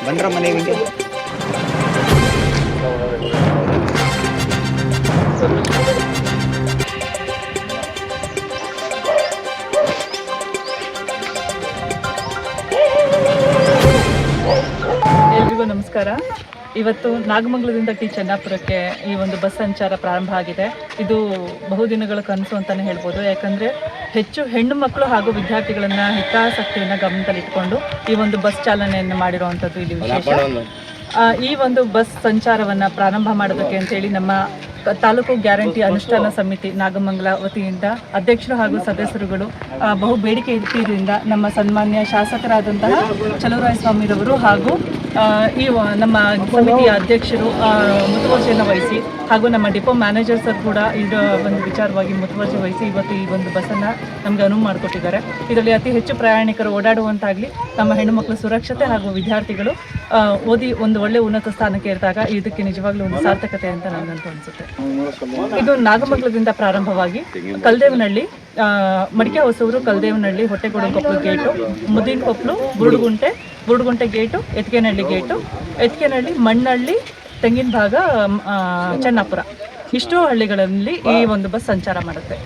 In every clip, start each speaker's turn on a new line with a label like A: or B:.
A: ಬಂದ್ರ ಮನೆಗೆ
B: ಎಲ್ರಿಗೂ ನಮಸ್ಕಾರ. ಇವತ್ತು ನಾಗಮಂಗಲದಿಂದ ಟಿ ಚೆನ್ನಾಪುರಕ್ಕೆ ಈ ಒಂದು ಬಸ್ ಸಂಚಾರ ಪ್ರಾರಂಭ ಆಗಿದೆ. ಇದು ಬಹುದಿನಗಳ ಕನಸು ಅಂತಲೇ ಹೇಳ್ಬೋದು. ಯಾಕಂದರೆ ಹೆಚ್ಚು ಹೆಣ್ಣು ಮಕ್ಕಳು ಹಾಗೂ ವಿದ್ಯಾರ್ಥಿಗಳನ್ನು ಹಿತಾಸಕ್ತಿಯನ್ನು ಗಮನದಲ್ಲಿಟ್ಟುಕೊಂಡು ಈ ಒಂದು ಬಸ್ ಚಾಲನೆಯನ್ನು ಮಾಡಿರುವಂಥದ್ದು ಇಲ್ಲಿ ವಿಶೇಷ. ಈ ಒಂದು ಬಸ್ ಸಂಚಾರವನ್ನು ಪ್ರಾರಂಭ ಮಾಡೋದಕ್ಕೆ ಅಂತೇಳಿ ನಮ್ಮ ತಾಲೂಕು ಗ್ಯಾರಂಟಿ ಅನುಷ್ಠಾನ ಸಮಿತಿ ನಾಗಮಂಗಲ ವತಿಯಿಂದ ಅಧ್ಯಕ್ಷರು ಹಾಗೂ ಸದಸ್ಯರುಗಳು ಬಹು ಬೇಡಿಕೆ ಇಟ್ಟಿದ್ದರಿಂದ ನಮ್ಮ ಸನ್ಮಾನ್ಯ ಶಾಸಕರಾದಂತಹ ಚಲುವರಾಯಸ್ವಾಮಿರವರು ಹಾಗೂ ಈ ನಮ್ಮ ಸಮಿತಿಯ ಅಧ್ಯಕ್ಷರು ಮುತುವರ್ಜಿಯನ್ನು ವಹಿಸಿ ಹಾಗೂ ನಮ್ಮ ಡಿಪೋ ಮ್ಯಾನೇಜರ್ ಸರ್ ಕೂಡ ಇದರ ಒಂದು ವಿಚಾರವಾಗಿ ಮುತುವರ್ಜಿ ವಹಿಸಿ ಇವತ್ತು ಈ ಒಂದು ಬಸ್ಸನ್ನು ನಮಗೆ ಅನುವು ಮಾಡಿಕೊಟ್ಟಿದ್ದಾರೆ. ಇದರಲ್ಲಿ ಅತಿ ಹೆಚ್ಚು ಪ್ರಯಾಣಿಕರು ಓಡಾಡುವಂತಾಗಲಿ, ನಮ್ಮ ಹೆಣ್ಣುಮಕ್ಕಳು ಸುರಕ್ಷತೆ ಹಾಗೂ ವಿದ್ಯಾರ್ಥಿಗಳು ಓದಿ ಒಂದು ಒಳ್ಳೆ ಉನ್ನತ ಸ್ಥಾನಕ್ಕೆ ಇರಿದಾಗ ಇದಕ್ಕೆ ನಿಜವಾಗ್ಲೂ ಒಂದು ಸಾರ್ಥಕತೆ ಅಂತ ನನಗಂತೂ ಅನಿಸುತ್ತೆ. ಇದು ನಾಗಮಂಗಲದಿಂದ ಪ್ರಾರಂಭವಾಗಿ ಕಲ್ದೇವನಹಳ್ಳಿ, ಮಡಿಕೆ ಹೊಸೂರು, ಕಲ್ದೇವನಹಳ್ಳಿ, ಹೊಟ್ಟೆಗೋಡೆಕೊಪ್ಪಲು ಗೇಟು, ಮುದಿನಕೊಪ್ಪಲು, ಬುರುಡುಗುಂಟೆ ಗೇಟು, ಎತ್ಕೇನಹಳ್ಳಿ ಗೇಟು, ಎತ್ಕೇನಹಳ್ಳಿ, ಮಣ್ಣಹಳ್ಳಿ, ತೆಂಗಿನ ಭಾಗ, ಚೆನ್ನಾಪುರ, ಇಷ್ಟೂ ಹಳ್ಳಿಗಳಲ್ಲಿ ಈ ಒಂದು ಬಸ್ ಸಂಚಾರ ಮಾಡುತ್ತೆ.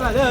B: ಅದೇ